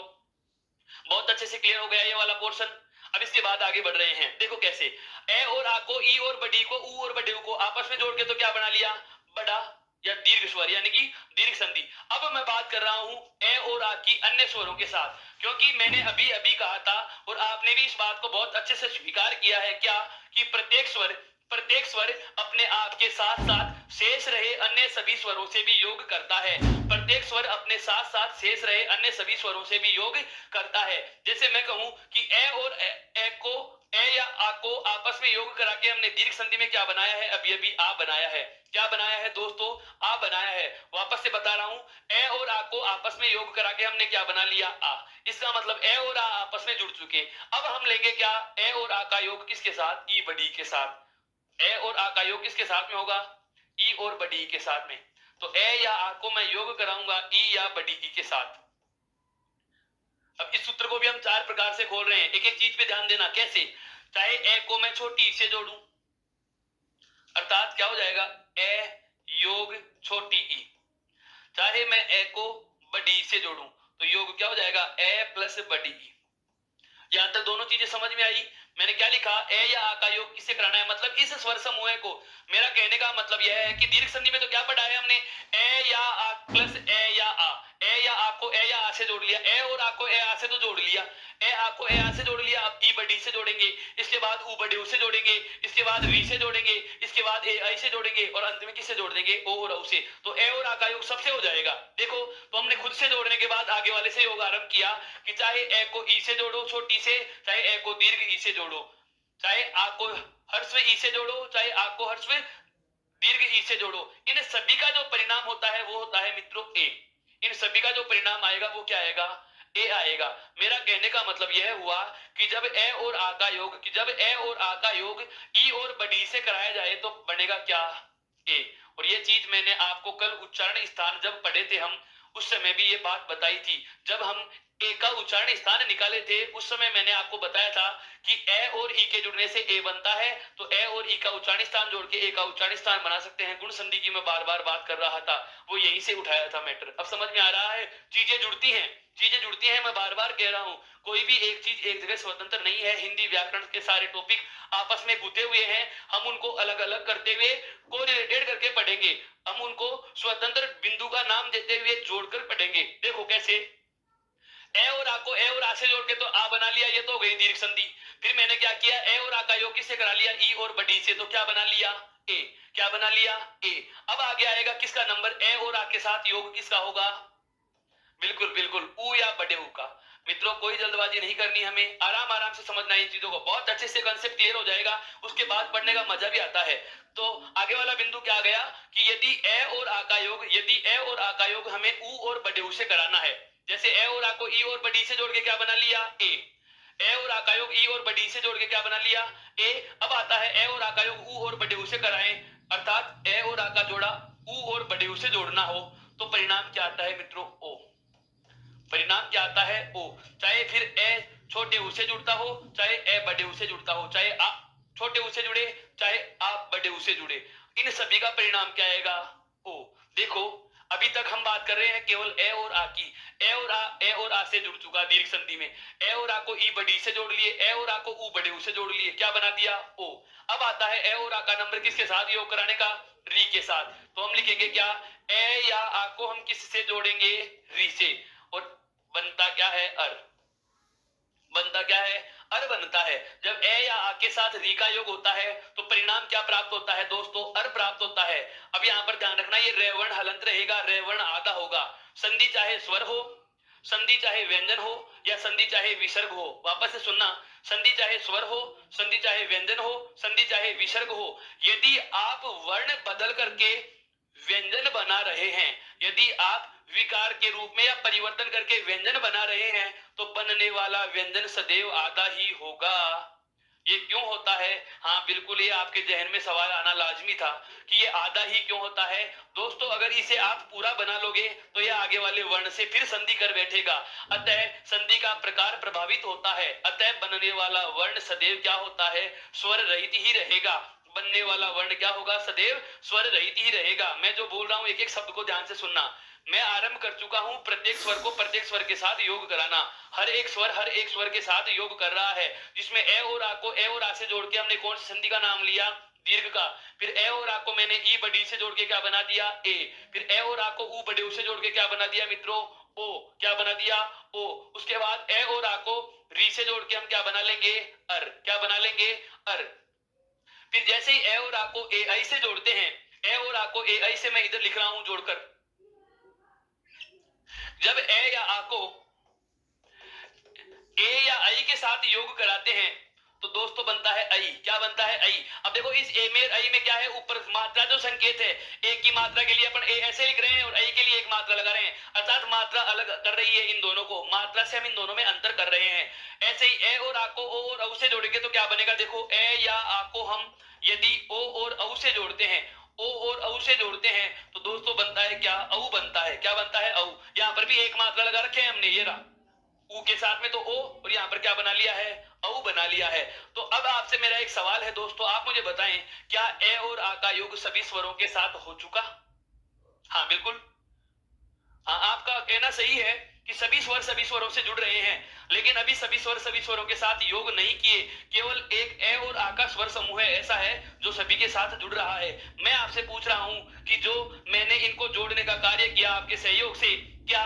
[SPEAKER 1] बहुत अच्छे से क्लियर हो गया ये वाला पोर्शन। अब इसके बाद आगे बढ़ रहे हैं, देखो कैसे, ए और आ को, ई और बड़ी को, उ और बड़े को आपस में जोड़ के तो क्या बना लिया, बड़ा या दीर्घ स्वर यानी कि दीर्घ संधि। अब मैं बात कर रहा हूं ए और आ की अन्य स्वरों के साथ, क्योंकि मैंने अभी अभी कहा था और आपने भी इस बात को बहुत अच्छे से स्वीकार किया है क्या, कि प्रत्येक स्वर अपने आप के साथ साथ शेष रहे अन्य सभी स्वरों से भी योग करता है। प्रत्येक स्वर अपने साथ साथ शेष रहे अन्य सभी स्वरों से भी योग करता है। जैसे मैं कहूं कि ए और ए को, ए या आ को आपस में योग करा के हमने दीर्घ संधि में क्या बनाया है, अभी अभी आ बनाया है। क्या बनाया है दोस्तों, आ बनाया है। वापस से बता रहा हूं, ए और आ को आपस में योग करा के हमने क्या बना लिया, आ। इसका मतलब ए और आ आपस में जुड़ चुके। अब हम लेंगे क्या, ए और आ का योग किसके साथ, ई बड़ी के साथ। ए और आ का योग किसके साथ में होगा, ई और बड़ी ई के साथ में। तो ए या आ को मैं योग कराऊंगा ई या बड़ी ई के साथ। अब इस सूत्र को भी हम 4 प्रकार से खोल रहे हैं, एक एक चीज पे ध्यान देना। कैसे, चाहे ए को मैं छोटी ई से जोड़ूं, अर्थात क्या हो जाएगा, ए योग छोटी ई। चाहे मैं ए को बड़ी ई से जोड़ूं तो योग क्या हो जाएगा, ए प्लस बड़ी ई। यहां तक दोनों चीजें समझ में आई। मैंने क्या लिखा, ए या आ का योग किससे कराना है, मतलब इस स्वर समूह को। मेरा कहने का मतलब यह है कि दीर्घ संधि में तो क्या पढ़ा है हमने, ए या आ प्लस ए या आ। ए या आ को ए या आ से जोड़ लिया, ए और आ को ए आ से तो जोड़ लिया, ए आ को ए आ से जोड़ लिया, अब ई बड़ी से जोड़ेंगे, इसके बाद ऊ बड़े से जोड़ेंगे, इसके बाद वी से जोड़ेंगे, इसके बाद ए आई से जोड़ेंगे और अंत में किससे जोड़ देंगे, ओ और औ से। तो ए और आ का योग सबसे हो जाएगा। देखो तो हमने खुद से जोड़ने के बाद आगे वाले से योग आरंभ किया कि चाहे ए को ई से जोड़ो छोटी से, चाहे ए को दीर्घ ई से जोड़ो, चाहे आ को हर्स्व ई से जोड़ो, चाहे आ को हर्स्व दीर्घ ई से जोड़ो, इन सभी का जो परिणाम होता है वो होता है मित्रों ए। इन सभी का जो परिणाम आएगा वो क्या आएगा, ए आएगा। मेरा कहने का मतलब यह हुआ कि जब ए और आ का योग, कि जब ए और आ का योग ई और बड़ी से कराया जाए तो बनेगा क्या, ए। और ये चीज मैंने आपको कल उच्चारण स्थान जब पढ़े थे हम, उस समय भी ये बात बताई थी। जब हम ए का उच्चारण स्थान निकाले थे उस समय मैंने आपको बताया था कि ए और ई के जुड़ने से ए बनता है, तो ए और ई का उच्चारण स्थान जोड़ के ए का उच्चारण स्थान बना सकते हैं। गुण संधि की मैं बार बार बात कर रहा था, वो यहीं से उठाया था मैटर। अब समझ में आ रहा है, चीजें जुड़ती हैं, चीजें जुड़ती हैं, मैं बार बार कह रहा हूं। कोई भी एक चीज एक जगह स्वतंत्र नहीं है। हिंदी व्याकरण के सारे टॉपिक आपस में गुथे हुए हैं, हम उनको अलग अलग करते हुए कोरिलेटेड करके पढ़ेंगे, हम उनको स्वतंत्र बिंदु का नाम देते हुए जोड़कर पढ़ेंगे। देखो कैसे, ए और आ को ए और आ से जोड़ के तो आ बना लिया, ये तो हो गई दीर्घ संधि। फिर मैंने क्या किया, ए और आ का योग किससे करा लिया, ई और बड़ी से, तो क्या बना लिया, ए। क्या बना लिया, ए। अब आगे आएगा किसका नंबर, ए और आ के साथ योग किसका होगा, बिल्कुल बिल्कुल ऊ या बड़े ऊ का। मित्रों कोई जल्दबाजी नहीं करनी, हमें आराम आराम से समझना है इन चीजों को, बहुत अच्छे से कंसेप्ट क्लियर हो जाएगा, उसके बाद पढ़ने का मजा भी आता है। तो आगे वाला बिंदु क्या आ गया कि यदि ए और आ का योग, यदि ए और आ का योग हमें ऊ और बड़े ऊ से कराना है, जैसे ए और आ को ई और बड़ी से जोड़ के क्या बना लिया, ए। ए और आ का योग ई और बड़ी से जोड़ के क्या बना लिया, ए। अब आता है ए और आ का योग ऊ और बड़े ऊ से कराएं, अर्थात ए और आ का जोड़ा ऊ और बड़े ऊ से जोड़ना हो, तो परिणाम क्या आता है मित्रों, ओ। परिणाम क्या आता है, ओ। चाहे फिर ए छोटे ऊ से जुड़ता हो, चाहे ए बड़े ऊ से जुड़ता हो, चाहे आ छोटे ऊ से जुड़े, चाहे आ बड़े ऊ से जुड़े, इन सभी का परिणाम क्या आएगा, ओ। देखो अभी तक हम बात कर रहे हैं केवल ए और आ की। ए और आ से जुड़ चुका दीर्घ संधि में, ए और आ को ई बड़ी से जोड़ लिए, ए और आ को ऊ बड़े ऊ से जोड़ लिए, क्या बना दिया, ओ। अब आता है ए और आ का नंबर किसके साथ योग कराने का, री के साथ। तो हम लिखेंगे क्या, ए या आ को हम किससे जोड़ेंगे, री से, और बनता क्या है, अर। बनता क्या है, अर बनता है। जब ए या आ के साथ री का योग होता है तो परिणाम क्या प्राप्त होता है दोस्तों, अर प्राप्त होता है। अब यहां पर ध्यान रखना, ये रेवर्ण हलंत रहेगा, रेवर्ण आधा होगा। संधि चाहे स्वर हो, संधि चाहे व्यंजन हो, या संधि चाहे विसर्ग हो, वापस से सुनना, संधि चाहे स्वर हो, संधि चाहे व्यंजन हो, संधि चाहे विसर्ग हो, यदि आप वर्ण बदल करके व्यंजन बना रहे हैं, यदि आप विकार के रूप में या परिवर्तन करके व्यंजन बना रहे हैं, तो बनने वाला व्यंजन सदैव आधा ही होगा। ये क्यों होता है, हाँ बिल्कुल, ये आपके जहन में सवाल आना लाजमी था कि ये आधा ही क्यों होता है। दोस्तों अगर इसे आप पूरा बना लोगे तो ये आगे वाले वर्ण से फिर संधि कर बैठेगा, अतः संधि का प्रकार प्रभावित होता है, अतः बनने वाला वर्ण सदैव क्या होता है, स्वर रहित ही रहेगा। बनने वाला वर्ण क्या होगा, सदैव स्वर रहित ही रहेगा। मैं जो बोल रहा हूं एक एक शब्द को ध्यान से सुनना। मैं आरंभ कर चुका हूं प्रत्येक स्वर को प्रत्येक स्वर के साथ योग कराना, हर एक स्वर के साथ योग कर रहा है, जिसमें ए और आ को ए और आ से जोड़ के हमने कौन सी संधि का नाम लिया, दीर्घ का। फिर ए और आ को मैंने ई बड़ी से जोड़ के क्या बना दिया, ए। फिर ए और आ को ऊ बड़े से जोड़ के क्या बना दिया मित्रों, ओ। क्या बना दिया, ओ। उसके बाद ए और आ को री से जोड़ के हम क्या बना लेंगे, अर। क्या बना लेंगे, अर। फिर जैसे ही ए और आ को ए आई से जोड़ते हैं, ए और आ को ए आई से मैं इधर लिख रहा हूं जोड़कर, जब ए या आ को ए या आई के साथ योग कराते हैं तो दोस्तों बनता है आई। क्या बनता है, आई। अब देखो इस ए में आई में क्या है, ऊपर मात्रा जो संकेत है, ए की मात्रा के लिए अपन ए ऐसे लिख रहे हैं और आई के लिए एक मात्रा लगा रहे हैं, अर्थात मात्रा अलग कर रही है इन दोनों को, मात्रा से हम इन दोनों में अंतर कर रहे हैं। ऐसे ही ए और आ को ओ और औ से जोड़ेंगे तो क्या बनेगा, देखो ए या आ को हम यदि ओ और औ से जोड़ते हैं, ओ और औ से जोड़ते हैं तो दोस्तों बनता है क्या, औ बनता है। क्या बनता है, औ। यहां पर भी एक मात्रा लगा रखे हैं हमने, ये रहा, ऊ के साथ में तो ओ, और यहां पर क्या बना लिया है, औ बना लिया है। तो अब आपसे मेरा एक सवाल है दोस्तों, आप मुझे बताएं क्या ए और आ का योग सभी स्वरों के साथ हो चुका, हाँ बिल्कुल, हाँ आपका कहना सही है कि सभी स्वर सभी स्वरों से जुड़ रहे हैं, लेकिन अभी सभी स्वर सभी स्वरों के साथ योग नहीं किए, केवल एक ए और आ का स्वर समूह ऐसा है जो सभी के साथ जुड़ रहा है। मैं आपसे पूछ रहा हूं कि जो मैंने इनको जोड़ने का कार्य किया आपके सहयोग से, क्या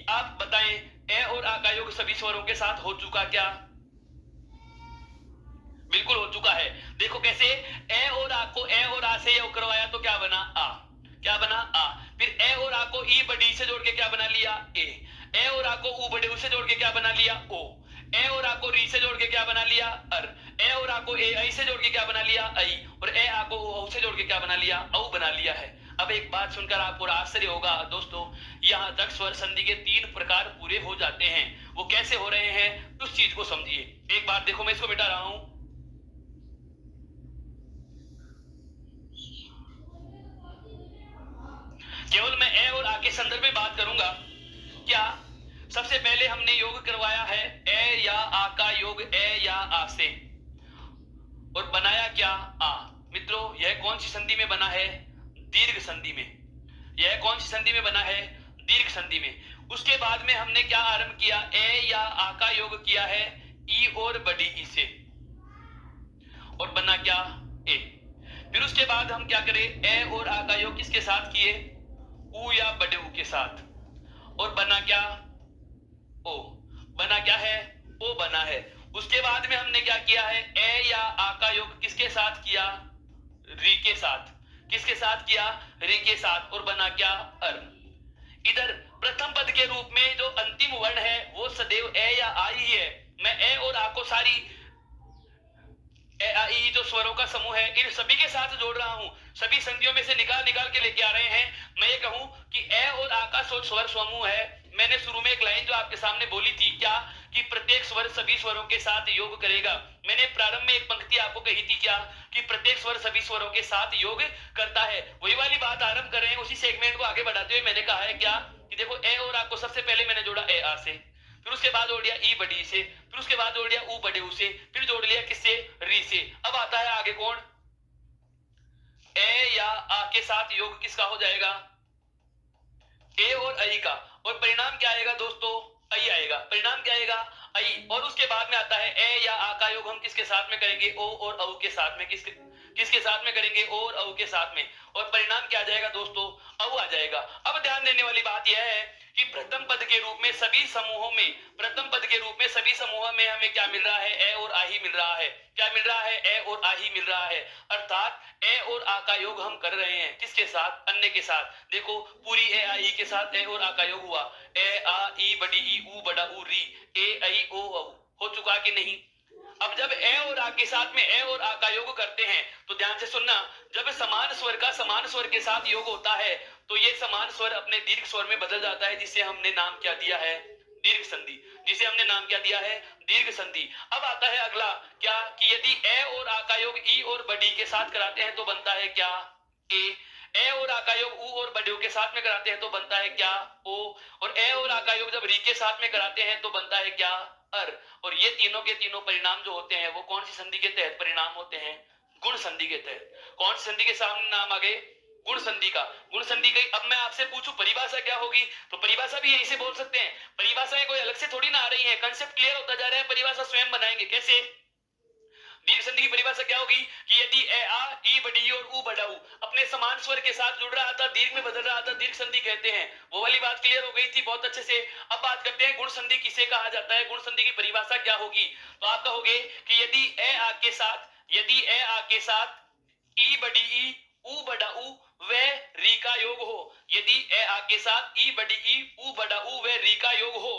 [SPEAKER 1] आप बताएं, ए और आ का योग सभी स्वरों के साथ हो चुका क्या? बिल्कुल हो चुका है। देखो कैसे, ए और आ को ए और आ से योग करवाया तो क्या बना? आ। क्या बना? आ। फिर ए और आ को ई बड़ी से जोड़ के क्या बना लिया? ए। ए और आ को ऊ बड़े ऊ से जोड़ के क्या बना लिया? ओ। ए और आ को री से जोड़ के क्या बना लिया? अर। ए और आ को ए आई से जोड़ के क्या बना लिया? आई। और ए आ को औ से जोड़ के क्या बना लिया? औ बना लिया है। अब एक बात सुनकर आपको आश्चर्य होगा दोस्तों, यहां तक स्वर संधि के 3 प्रकार पूरे हो जाते हैं। वो कैसे हो रहे हैं उस चीज को समझिए। एक बार देखो, मैं इसको मिटा रहा हूं। केवल मैं ए और आ के संदर्भ में बात करूंगा। क्या सबसे पहले हमने योग करवाया है ए या आ का योग ए या आ से, और बनाया क्या? आ। मित्रों, यह कौन सी संधि में बना है? दीर्घ संधि में। यह कौन सी संधि में बना है? दीर्घ संधि में। उसके बाद में हमने क्या आरंभ किया? ए या आ का योग किया है ई और बड़ी ई से, और बना क्या? ए। फिर उसके बाद हम क्या करें? ए और आ का योग किसके साथ किए? ऊ या बड़े ऊ के साथ, और बना क्या? ओ। बना क्या है? ओ बना है। उसके बाद में हमने क्या किया है? ए या आ का योग किसके साथ किया? री के साथ। किसके साथ किया? री के साथ, और बना क्या? अर। इधर प्रथम पद के रूप में जो अंतिम वर्ण है वो सदैव ए या आ ही है। मैं ए और आ को सारी ए आ ई जो स्वरों का समूह है इन सभी के साथ जोड़ रहा हूं, सभी संधियों में से निकाल निकाल के लेके आ रहे हैं। मैं ये कहूं कि ए और आ का स्वर समूह है। मैंने शुरू में एक लाइन जो आपके सामने बोली थी, क्या? कि प्रत्येक स्वर सभी स्वरों के साथ योग करेगा। मैंने प्रारंभ में एक पंक्ति आपको कही थी, क्या? कि प्रत्येक स्वर सभी स्वरों के साथ योग करता है। वही वाली बात आरंभ कर रहे हैं, उसी सेगमेंट को आगे बढ़ाते हुए मैंने कहा है क्या? कि देखो, ए और आ को सबसे पहले मैंने जोड़ा ए आ से, फिर उसके बाद जोड़ दिया ई बड़ी से, फिर उसके बाद जोड़ दिया ऊ बड़े ऊ से, फिर जोड़ लिया किससे? री से। अब आता है आगे कौन? ए या आ के साथ योग किसका हो जाएगा? ए और आई का। और परिणाम क्या आएगा दोस्तों? आई आएगा। परिणाम क्या आएगा? आई। और उसके बाद में आता है ए या आ का योग हम किसके साथ में करेंगे? ओ और औ के साथ में। किसके साथ में करेंगे? ओ और औ के साथ में। और परिणाम क्या आ जाएगा दोस्तों? औ आ जाएगा। अब ध्यान देने वाली बात यह है कि प्रथम पद के रूप में सभी समूहों में, प्रथम पद के रूप में सभी समूहों में हमें क्या मिल रहा है? ए और आ ही मिल रहा है। क्या मिल रहा है? ए और आ ही मिल रहा है। अर्थात ए और आ का योग हम कर रहे हैं किसके साथ? अन्य के साथ। देखो, पूरी ए आ ई के साथ ए और आ का योग हुआ। ए आ ई बड़ी ई ऊ बड़ा ऊ री, ए आई ओ औ। हो चुका कि नहीं? अब जब ए और आ के साथ में ए और आ का योग करते हैं तो ध्यान से सुनना, जब समान स्वर का समान स्वर के साथ योग होता है तो ये समान स्वर अपने दीर्घ स्वर में बदल जाता है, जिसे हमने नाम क्या दिया है? दीर्घ संधि। जिसे हमने नाम क्या दिया है? दीर्घ संधि। अब आता है अगला, क्या? कि यदि ए और आ का योग ई और बड़ी के साथ कराते हैं तो बनता है क्या? ए। ए और आ का योग ऊ और बड़े के साथ में कराते हैं तो बनता है क्या? ओ। और ए और आ का योग जब री के साथ में कराते हैं तो बनता है क्या? अर। और ये तीनों के तीनों परिणाम जो होते हैं वो कौन सी संधि के तहत परिणाम होते हैं? गुण संधि के तहत। कौन सी संधि के सामने नाम आ गए? गुण संधि का। गुण संधि गई। अब मैं आपसे पूछूं परिभाषा क्या होगी, तो परिभाषा भी यहीं से बोल सकते हैं। परिभाषाएं कोई अलग से थोड़ी ना आ रही है, कंसेप्ट क्लियर होता जा रहा है, परिभाषा स्वयं बनाएंगे। कैसे? दीर्घ संधि की परिभाषा क्या होगी? कि यदि ए आ ई बड़ी और ऊ बड़ा ऊ अपने समान स्वर के साथ जुड़ रहा था, दीर्घ में बदल रहा था, दीर्घ संधि कहते हैं। वो वाली बात क्लियर हो गई थी बहुत अच्छे से। अब बात करते हैं गुण संधि किसे कहा जाता है, गुण संधि की परिभाषा क्या होगी। तो आप कहोगे कि यदि ए आ के साथ, यदि ए आ के साथ ई बड़ी ई ऊ बड़ा ऊ व री का योग हो, यदि ए आ के साथ ई बड़ी ई ऊ बड़ा ऊ व री का योग हो,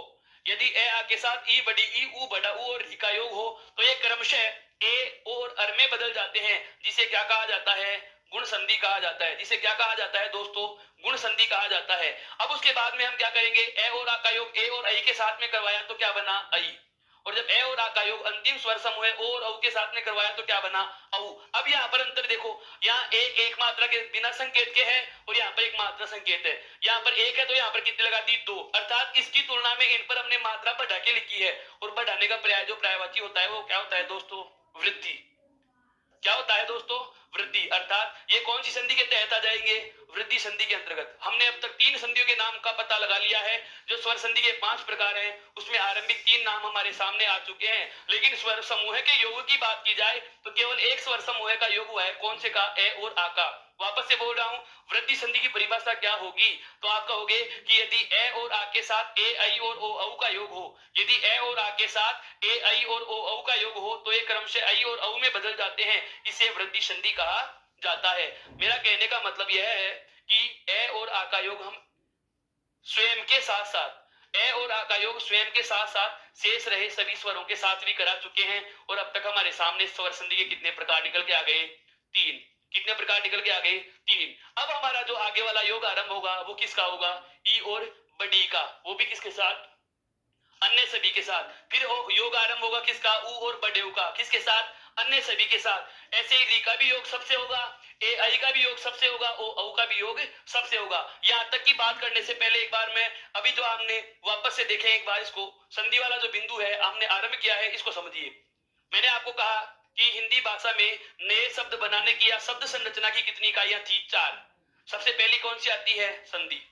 [SPEAKER 1] यदि ए आ के साथ ई बड़ी ई ऊ बड़ा ऊ और री का योग हो, तो ये क्रमशः ए और अर में बदल जाते हैं, जिसे क्या कहा जाता है? गुण संधि कहा जाता है। जिसे क्या कहा जाता है दोस्तों? गुण संधि कहा जाता है। अब उसके बाद में हम क्या करेंगे? ए और आ का योग ए और आई के साथ में करवाया तो क्या बना? आई। और जब ए और आ का योग अंतिम स्वर समूह है ओ और औ के साथ में करवाया तो क्या बना? औ। अब यहाँ पर अंतर देखो, यहाँ ए एक मात्रा के बिना संकेत के है और यहाँ पर एक मात्रा संकेत है। यहाँ पर एक है तो यहाँ पर कितनी लगा दी? 2। अर्थात इसकी तुलना में इन पर हमने मात्रा बढ़ा के लिखी है, और बढ़ाने का पर्याय जो पर्यायवाची होता है वो क्या होता है दोस्तों? वृद्धि। क्या होता है दोस्तों? वृद्धि। अर्थात ये कौन सी संधि के तहत आ जाएंगे? वृद्धि संधि के अंतर्गत। हमने अब तक 3 संधियों के नाम का पता लगा लिया है। जो स्वर संधि के 5 प्रकार हैं उसमें आरंभिक 3 नाम हमारे सामने आ चुके हैं, लेकिन स्वर समूह के योग की बात की जाए तो केवल एक स्वर समूह का योग हुआ है। कौन से का? ए और आ का। वापस से बोल रहा हूं, वृद्धि संधि की परिभाषा क्या होगी? तो आप कहोगे कि यदि ए और आ के साथ ए आई और ओ औ का योग हो, यदि ए और आ के साथ ए आई और ओ औ का योग हो तो ये क्रम से आई और औ में बदल जाते हैं, इसे वृद्धि संधि कहा जाता है। मेरा कहने का मतलब यह है कि ए और आ का योग हम स्वयं के साथ साथ ए और आ का योग स्वयं के साथ साथ शेष रहे सभी स्वरों के साथ भी करा चुके हैं। और अब तक हमारे सामने स्वर संधि के कितने प्रकार निकल के आ गए? 3। कितने प्रकार निकल के आ गए? 3। अब हमारा जो आगे वाला योग आरंभ होगा वो किसका होगा? ई और बडी का। वो भी किसके साथ? अन्य सभी के साथ। फिर योग आरंभ होगा किसका? ऊ और बडेऊ का। किसके साथ? अन्य सभी के साथ। ऐसे ही री का भी योग सबसे होगा, ए आई का भी योग सबसे होगा, ओ औ का भी योग सबसे होगा। यहां तक की बात करने से पहले एक बार मैं अभी जो हमने वापस से देखें एक बार इसको, संधि वाला जो बिंदु है हमने आरंभ किया है, इसको समझिए। मैंने आपको कहा कि हिंदी भाषा में नए शब्द बनाने की या शब्द संरचना की कितनी इकाइयां थी? 4। सबसे पहली कौन सी आती है? संधि।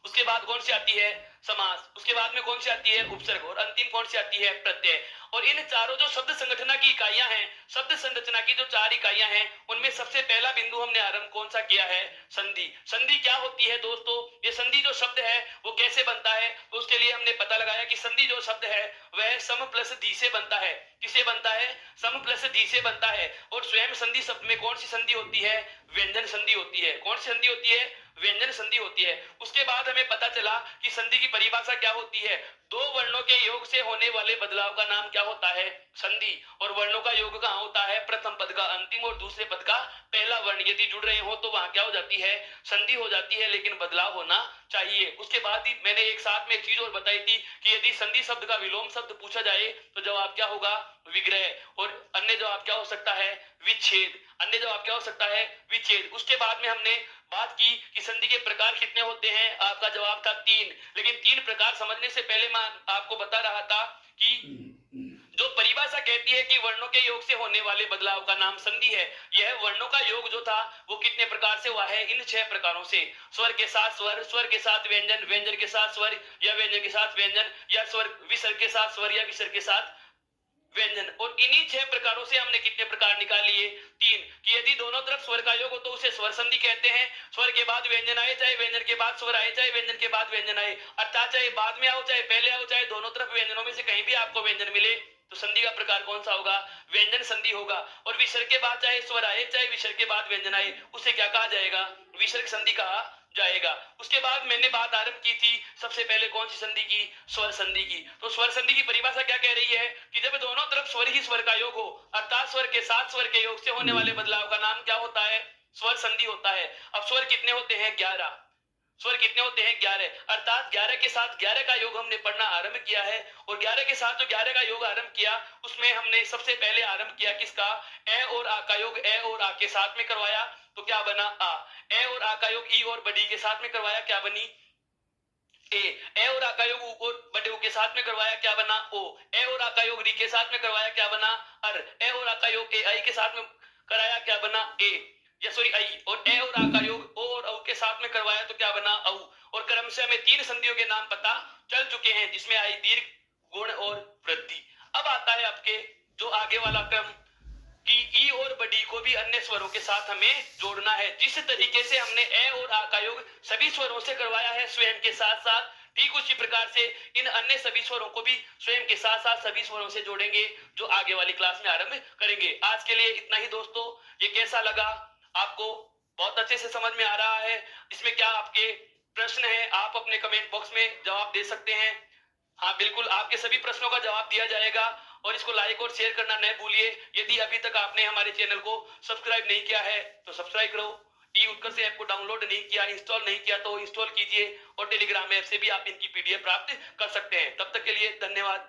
[SPEAKER 1] उसके बाद कौन सी आती है? समास। उसके बाद में कौन सी आती है? उपसर्ग। और अंतिम कौन सी आती है? प्रत्यय। और इन चारों जो शब्द संगठना की इकाइयां हैं, शब्द संरचना की जो 4 इकाइयां हैं, उनमें सबसे पहला बिंदु हमने आरंभ कौन सा किया है? संधि। संधि क्या होती है दोस्तों? ये संधि जो शब्द है वो कैसे बनता है? तो उसके लिए हमने पता लगाया कि संधि जो शब्द है वह सम प्लस धी से बनता है। किसे बनता है? सम प्लस धी से बनता है। और स्वयं संधि शब्द में कौन सी संधि होती है? व्यंजन संधि होती है। कौन सी संधि होती है? व्यंजन संधि होती है। उसके बाद हमें पता चला कि संधि की परिभाषा क्या होती है? दो वर्णों के योग से होने वाले बदलाव का नाम क्या होता है? संधि। और वर्णों का योग कहां होता है? प्रथम पद का अंतिम और दूसरे पद का पहला वर्ण यदि जुड़ रहे हो तो वहां क्या हो जाती है? संधि हो जाती है, लेकिन बदलाव होना चाहिए। उसके बाद ही मैंने एक साथ में एक चीज और बताई थी कि यदि संधि शब्द का विलोम शब्द पूछा जाए तो जवाब क्या होगा? विग्रह। और अन्य जवाब क्या हो सकता है? विच्छेद। अन्य जवाब क्या हो सकता है? विच्छेद। उसके बाद में हमने बात की कि संधि के प्रकार कितने होते हैं? आपका जवाब था 3। लेकिन 3 प्रकार समझने से पहले मैं आपको बता रहा था कि जो परिभाषा कहती है कि वर्णों के योग से होने वाले बदलाव का नाम संधि है, यह वर्णों का योग जो था वो कितने प्रकार से हुआ है? इन 6 प्रकारों से। स्वर के साथ स्वर, स्वर के साथ व्यंजन, व्यंजन के साथ स्वर या व्यंजन के साथ व्यंजन, या स्वर विसर्ग के साथ स्वर या विसर्ग के साथ व्यंजन। और इन्हीं 6 प्रकारों से हमने कितने प्रकार निकाल लिए? 3। कि यदि दोनों तरफ स्वर का योग हो तो उसे स्वर संधि कहते हैं। स्वर के बाद व्यंजन आए, चाहे व्यंजन के बाद स्वर आए, चाहे व्यंजन के बाद व्यंजन आए, अर्थात चाहे बाद में आओ चाहे पहले आओ, चाहे दोनों तरफ व्यंजनों में से कहीं भी आपको व्यंजन मिले, तो संधि का प्रकार कौन सा होगा? व्यंजन संधि होगा। और विसर्ग के बाद चाहे स्वर आए चाहे विसर्ग के बाद व्यंजन आए, उसे क्या कहा जाएगा? विसर्ग संधि कहा जाएगा। उसके बाद मैंने बात आरंभ की थी सबसे पहले कौन सी संधि की? स्वर संधि की। तो स्वर संधि की परिभाषा क्या कह रही है कि जब दोनों तरफ स्वर ही स्वर का योग हो, अर्थात स्वर के साथ स्वर के योग से होने वाले बदलाव का नाम क्या होता है? स्वर संधि होता है। अब स्वर कितने होते हैं? 11। स्वर कितने होते हैं? 11। अर्थात 11 के साथ 11 का योग हमने पढ़ना आरंभ किया है। और 11 के साथ जो 11 का योग आरंभ किया उसमें हमने सबसे पहले आरंभ किया किसका? ए और आ का योग ए और आ के साथ में करवाया तो क्या बना? आ। ए और आ का योग ई और बडी के साथ में करवाया, क्या बनी? ए। ए और आ का योग ऊ और बडे के साथ में करवाया, क्या बना? ओ। ए और आ का योग री के साथ में करवाया, क्या बना? अर। ए और आ का योग ए आई के साथ में कराया, क्या बना? ए। या सॉरी आई। और ए और आ का योग ओ और औ के साथ में करवाया तो क्या बना? औ। और क्रमशः हमें 3 संधियों के नाम पता चल चुके हैं जिसमें आई दीर्घ, गुण और वृद्धि। अब आता है आपके जो आगे वाला क्रम कि ई और बडी को भी अन्य स्वरों के साथ हमें जोड़ना है। जिस तरीके से हमने ए और आ का योग सभी स्वरों से करवाया है स्वयं के साथ साथ, ठीक उसी प्रकार से इन अन्य सभी स्वरों को भी स्वयं के साथ साथ सभी स्वरों से जोड़ेंगे जो आगे वाली क्लास में आरंभ करेंगे। आज के लिए इतना ही दोस्तों। ये कैसा लगा आपको? बहुत अच्छे से समझ में आ रहा है? इसमें क्या आपके प्रश्न है? आप अपने कमेंट बॉक्स में जवाब दे सकते हैं। हाँ बिल्कुल, आपके सभी प्रश्नों का जवाब दिया जाएगा। और इसको लाइक और शेयर करना न भूलिए। यदि अभी तक आपने हमारे चैनल को सब्सक्राइब नहीं किया है तो सब्सक्राइब करो। ई उत्कर्ष ऐप को डाउनलोड नहीं किया, इंस्टॉल नहीं किया तो इंस्टॉल कीजिए। और टेलीग्राम ऐप से भी आप इनकी पीडीएफ प्राप्त कर सकते हैं। तब तक के लिए धन्यवाद।